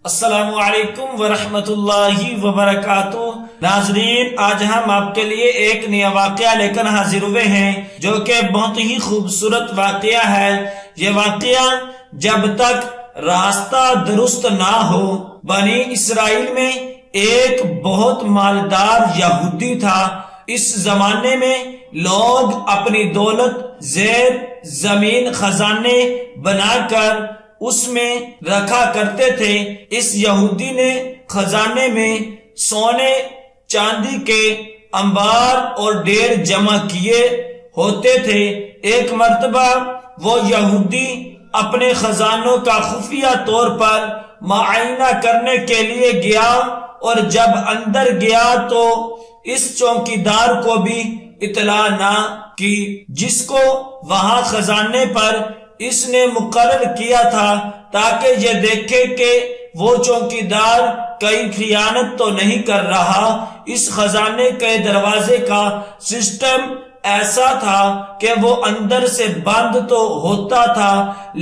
السلام علیکم ورحمۃ اللہ وبرکاتہ۔ ناظرین، آج ہم آپ کے لیے ایک نیا واقعہ لے کر حاضر ہوئے ہیں جو کہ بہت ہی خوبصورت واقعہ ہے۔ یہ واقعہ جب تک راستہ درست نہ ہو، بنی اسرائیل میں ایک بہت مالدار یہودی تھا۔ اس زمانے میں لوگ اپنی دولت زیر زمین خزانے بنا کر اس میں رکھا کرتے تھے۔ اس یہودی نے خزانے میں سونے چاندی کے انبار اور ڈھیر جمع کیے ہوتے تھے۔ ایک مرتبہ وہ یہودی اپنے خزانوں کا خفیہ طور پر معائنہ کرنے کے لیے گیا، اور جب اندر گیا تو اس چوکیدار کو بھی اطلاع نہ کی جس کو وہاں خزانے پر اس نے مقرر کیا تھا، تاکہ یہ دیکھے کہ وہ چوکیدار کہیں خیانت تو نہیں کر رہا۔ اس خزانے کے دروازے کا سسٹم ایسا تھا کہ وہ اندر سے بند تو ہوتا تھا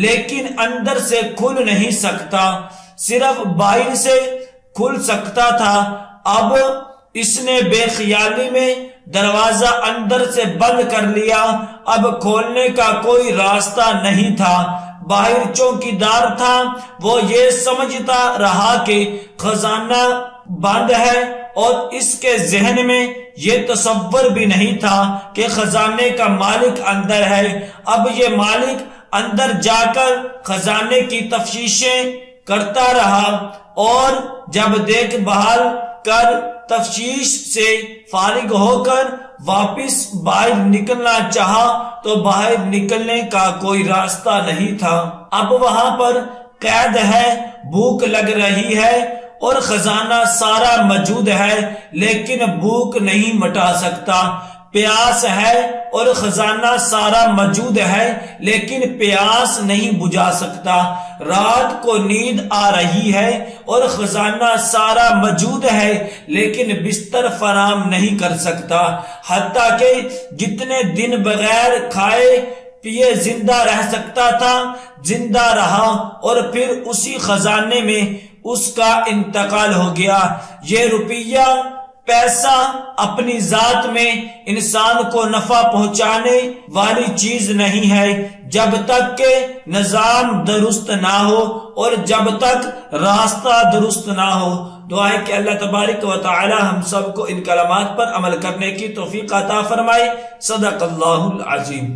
لیکن اندر سے کھل نہیں سکتا، صرف باہر سے کھل سکتا تھا۔ اب اس نے بے خیالی میں دروازہ اندر سے بند کر لیا۔ اب کھولنے کا کوئی راستہ نہیں تھا۔ باہر چوکیدار تھا، وہ یہ سمجھتا رہا کہ خزانہ بند ہے، اور اس کے ذہن میں یہ تصور بھی نہیں تھا کہ خزانے کا مالک اندر ہے۔ اب یہ مالک اندر جا کر خزانے کی تفتیشیں کرتا رہا، اور جب دیکھ بھال کر تفتیش سے فارغ ہو کر واپس باہر نکلنا چاہا تو باہر نکلنے کا کوئی راستہ نہیں تھا۔ اب وہاں پر قید ہے، بھوک لگ رہی ہے اور خزانہ سارا موجود ہے لیکن بھوک نہیں مٹا سکتا۔ پیاس ہے اور خزانہ سارا موجود ہے لیکن پیاس نہیں بجھا سکتا۔ رات کو نیند آ رہی ہے اور خزانہ سارا موجود ہے لیکن بستر فراہم نہیں کر سکتا۔ حتیٰ کہ جتنے دن بغیر کھائے پیے زندہ رہ سکتا تھا زندہ رہا، اور پھر اسی خزانے میں اس کا انتقال ہو گیا۔ یہ روپیہ پیسہ اپنی ذات میں انسان کو نفع پہنچانے والی چیز نہیں ہے جب تک کہ نظام درست نہ ہو اور جب تک راستہ درست نہ ہو۔ دعا ہے کہ اللہ تبارک و تعالی ہم سب کو ان کلمات پر عمل کرنے کی توفیق عطا فرمائے۔ صدق اللہ العظیم۔